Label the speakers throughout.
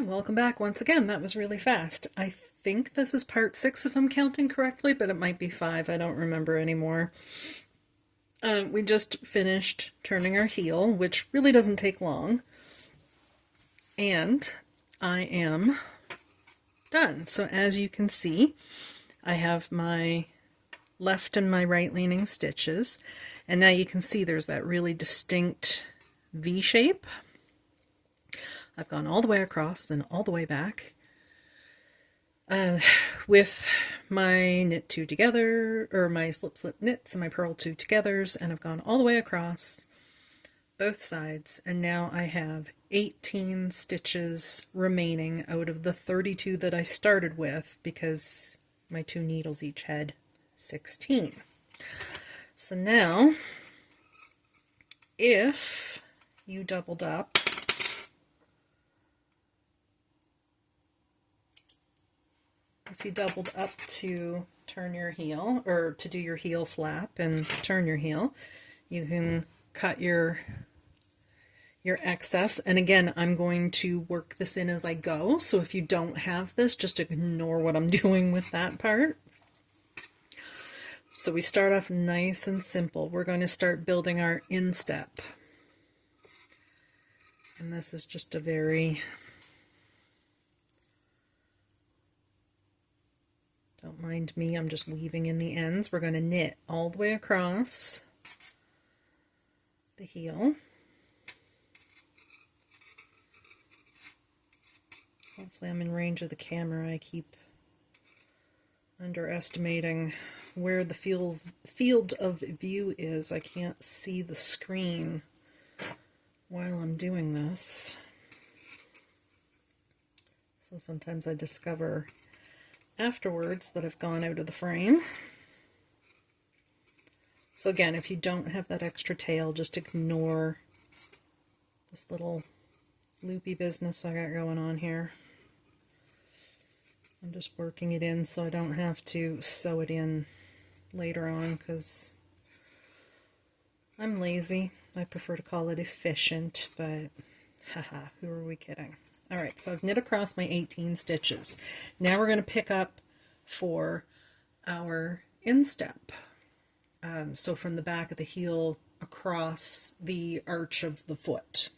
Speaker 1: Welcome back once again. That was really fast. I think this is part 6 if I'm counting correctly, but it might be 5. I don't remember anymore. We just finished turning our heel, which really doesn't take long. And I am done. So as you can see, I have my left and my right leaning stitches. And now you can see there's that really distinct V shape. I've gone all the way across and all the way back with my knit two together, or my slip knits and my purl two togethers, and I've gone all the way across both sides, and now I have 18 stitches remaining out of the 32 that I started with, because my two needles each had 16. So now, if you doubled up, to turn your heel, or to do your heel flap and turn your heel, you can cut your excess. And again, I'm going to work this in as I go, so if you don't have this, just ignore what I'm doing with that part. So we start off nice and simple. We're going to start building our instep. And this is just a very, don't mind me, I'm just weaving in the ends. We're going to knit all the way across the heel. Hopefully I'm in range of the camera. I keep underestimating where the field of view is. I can't see the screen while I'm doing this. So sometimes I discover afterwards that I've gone out of the frame. So again, if you don't have that extra tail, just ignore this little loopy business I got going on here. I'm just working it in so I don't have to sew it in later on, because I'm lazy. I prefer to call it efficient, but haha, who are we kidding? Alright, so I've knit across my 18 stitches. Now we're going to pick up for our instep. So from the back of the heel across the arch of the foot.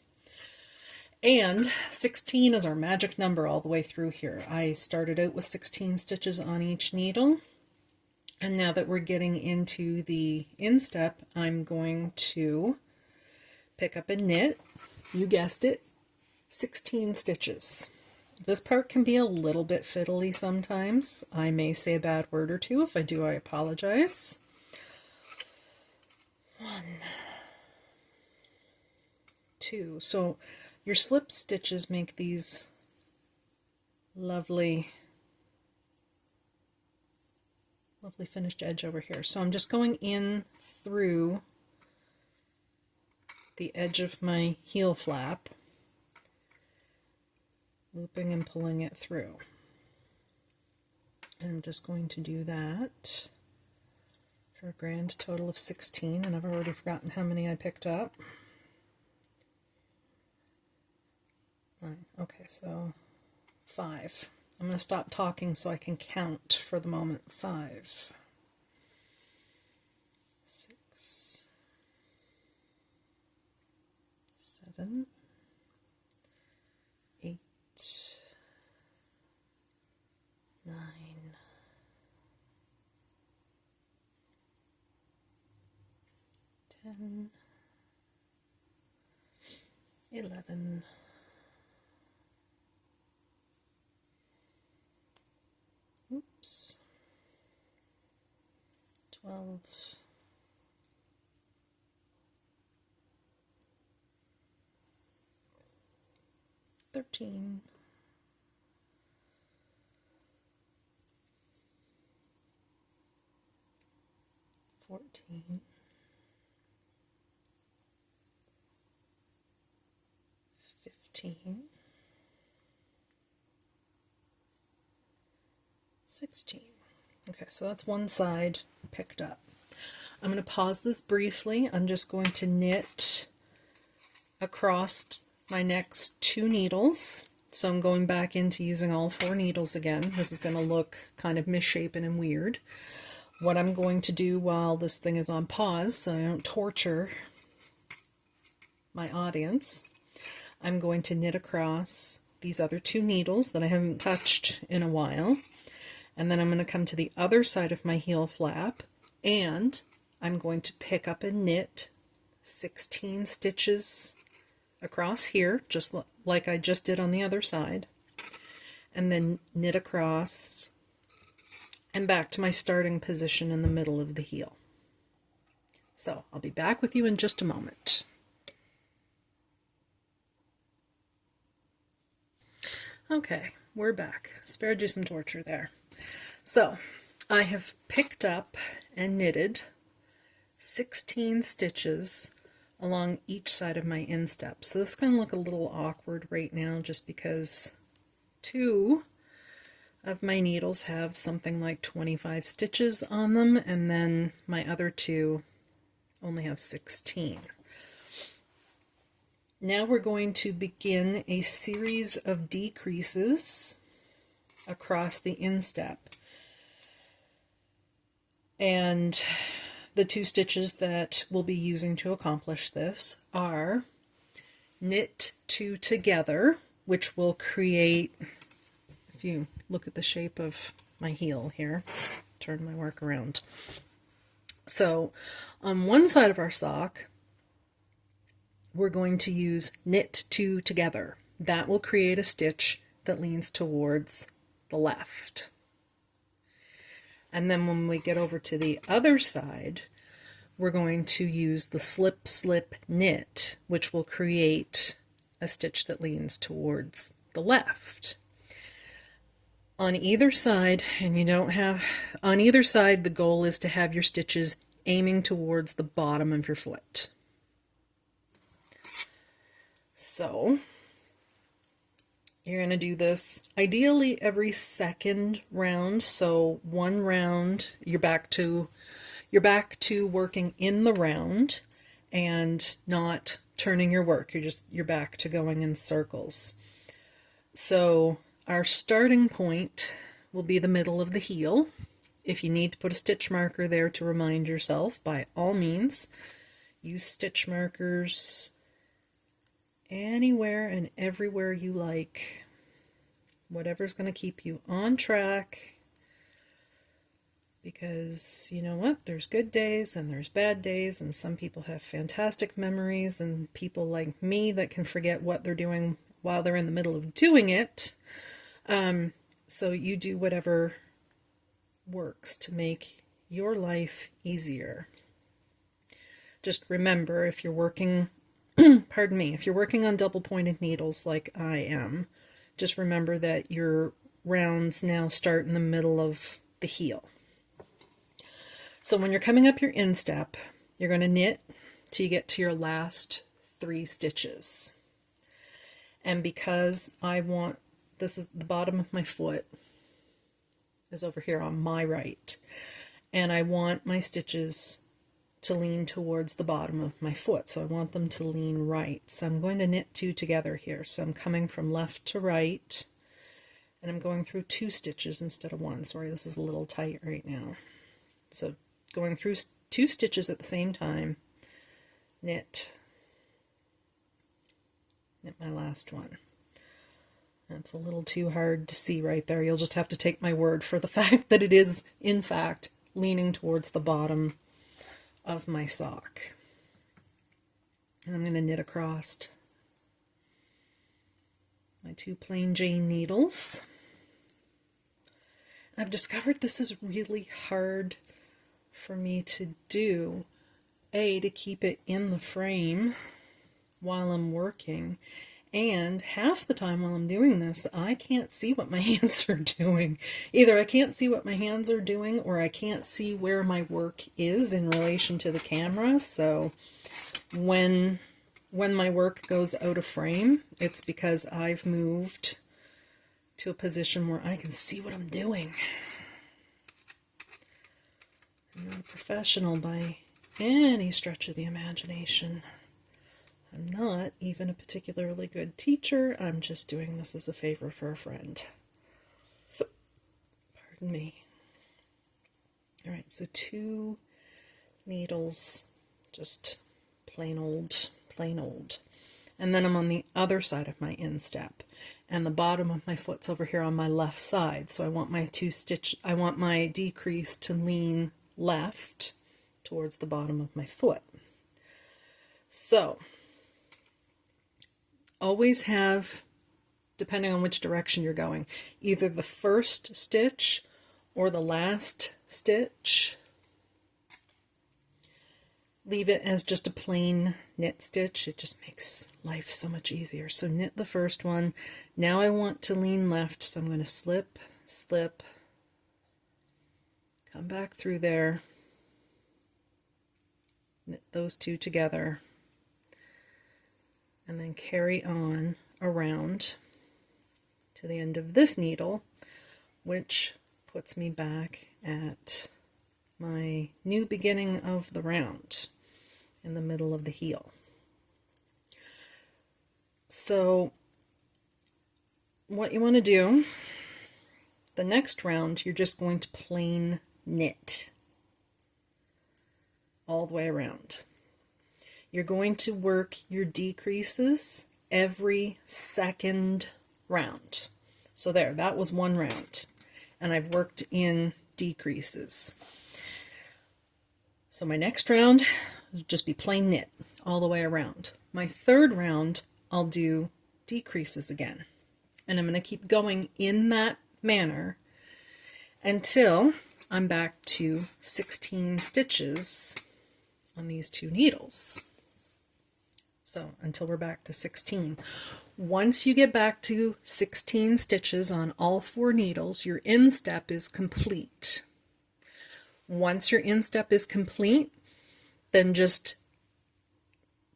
Speaker 1: And 16 is our magic number all the way through here. I started out with 16 stitches on each needle. And now that we're getting into the instep, I'm going to pick up and knit, you guessed it, 16 stitches. This part can be a little bit fiddly sometimes. I may say a bad word or two. If I do, I apologize. 1, 2. So your slip stitches make these lovely finished edge over here. So I'm just going in through the edge of my heel flap, looping and pulling it through. And I'm just going to do that for a grand total of 16, and I've already forgotten how many I picked up. 9. Okay, so 5. I'm going to stop talking so I can count for the moment. 5, 6, 7, 8, 9, 10, 11, 12, 13, 14, 15, 16. Okay, so that's one side picked up. I'm going to pause this briefly. I'm just going to knit across my next 2 needles. So I'm going back into using all 4 needles again. This is going to look kind of misshapen and weird. What I'm going to do while this thing is on pause, so I don't torture my audience, I'm going to knit across these other 2 needles that I haven't touched in a while. And then I'm going to come to the other side of my heel flap, and I'm going to pick up and knit 16 stitches across here, just like I just did on the other side, and then knit across and back to my starting position in the middle of the heel. So I'll be back with you in just a moment. Okay, we're back. Spared you some torture there. So I have picked up and knitted 16 stitches along each side of my instep. So this is going to look a little awkward right now just because 2 of my needles have something like 25 stitches on them, and then my other 2 only have 16. Now we're going to begin a series of decreases across the instep. And the 2 stitches that we'll be using to accomplish this are knit 2 together, which will create, if you look at the shape of my heel here, turn my work around. So on one side of our sock, we're going to use knit 2 together. That will create a stitch that leans towards the left. And then when we get over to the other side, we're going to use the slip, slip, knit, which will create a stitch that leans towards the left. On either side, and you don't have, on either side, the goal is to have your stitches aiming towards the bottom of your foot. So you're going to do this ideally every second round. So one round, you're back to working in the round and not turning your work. You're back to going in circles. So our starting point will be the middle of the heel. If you need to put a stitch marker there to remind yourself, by all means, use stitch markers anywhere and everywhere you like. Whatever's going to keep you on track. Because you know what? There's good days and there's bad days, and some people have fantastic memories, and people like me that can forget what they're doing while they're in the middle of doing it. So you do whatever works to make your life easier. Just remember, if you're working, pardon me, if you're working on double pointed needles like I am, just remember that your rounds now start in the middle of the heel. So when you're coming up your instep, you're going to knit till you get to your last 3 stitches. And because I want, this is the bottom of my foot is over here on my right, and I want my stitches to lean towards the bottom of my foot, so I want them to lean right. So I'm going to knit 2 together here. So I'm coming from left to right, and I'm going through 2 stitches instead of 1. Sorry, this is a little tight right now. So going through 2 stitches at the same time, knit my last one. That's a little too hard to see right there. You'll just have to take my word for the fact that it is, in fact, leaning towards the bottom of my sock. And I'm going to knit across my 2 plain Jane needles. I've discovered this is really hard for me to do. To keep it in the frame while I'm working. And half the time while I'm doing this, I can't see what my hands are doing. Either I can't see what my hands are doing, or I can't see where my work is in relation to the camera. So when my work goes out of frame, it's because I've moved to a position where I can see what I'm doing. I'm not a professional by any stretch of the imagination. I'm not even a particularly good teacher. I'm just doing this as a favor for a friend. Pardon me. All right, so 2 needles, just plain old, plain old. And then I'm on the other side of my instep, and the bottom of my foot's over here on my left side. So I want my decrease to lean left towards the bottom of my foot. So always have, depending on which direction you're going, either the first stitch or the last stitch. Leave it as just a plain knit stitch. It just makes life so much easier. So knit the first one. Now I want to lean left, so I'm going to slip, slip, come back through there, knit those 2 together, and then carry on around to the end of this needle, which puts me back at my new beginning of the round in the middle of the heel. So what you want to do, the next round, you're just going to plain knit all the way around. You're going to work your decreases every second round. So there, that was 1 round, and I've worked in decreases. So my next round will just be plain knit all the way around. My 3rd round, I'll do decreases again. And I'm going to keep going in that manner until I'm back to 16 stitches on these 2 needles. So until we're back to 16. Once you get back to 16 stitches on all 4 needles, your instep is complete. Once your instep is complete, then just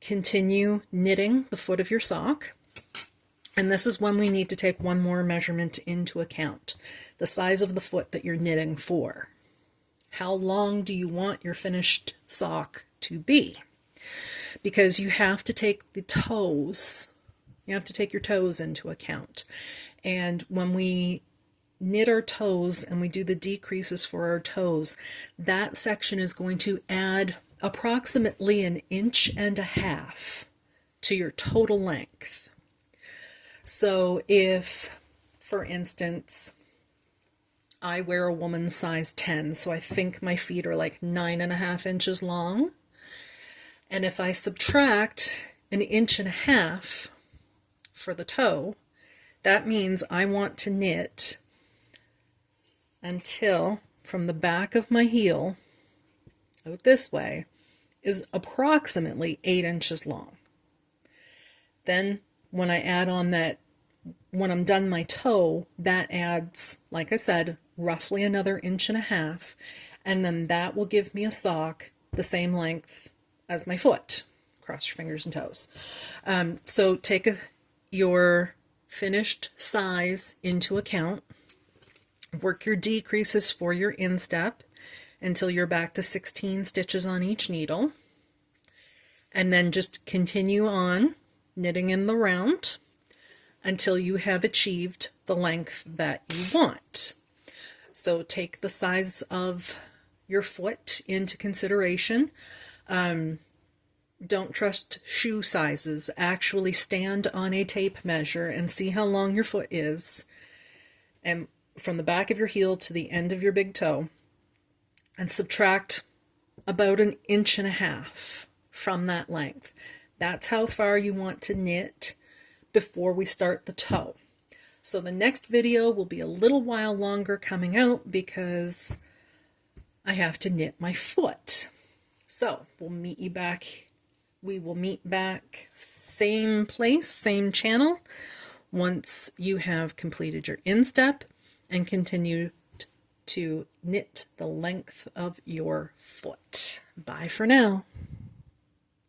Speaker 1: continue knitting the foot of your sock. And this is when we need to take one more measurement into account: the size of the foot that you're knitting for. How long do you want your finished sock to be? Because you have to take the toes, you have to take your toes into account. And when we knit our toes and we do the decreases for our toes, that section is going to add approximately 1.5 inches to your total length. So if, for instance, I wear a woman's size 10, so I think my feet are like 9.5 inches long. And if I subtract 1.5 inches for the toe, that means I want to knit until from the back of my heel out this way is approximately 8 inches long. Then when I add on that, when I'm done my toe, that adds, like I said, roughly another 1.5 inches, and then that will give me a sock the same length as my foot. Cross your fingers and toes. So take your finished size into account. Work your decreases for your instep until you're back to 16 stitches on each needle. And then just continue on knitting in the round until you have achieved the length that you want. So take the size of your foot into consideration. Don't trust shoe sizes. Actually stand on a tape measure and see how long your foot is, and from the back of your heel to the end of your big toe, and subtract about 1.5 inches from that length. That's how far you want to knit before we start the toe. So the next video will be a little while longer coming out because I have to knit my foot. So we'll meet you back. We will meet back same place, same channel, once you have completed your instep and continue to knit the length of your foot. Bye for now.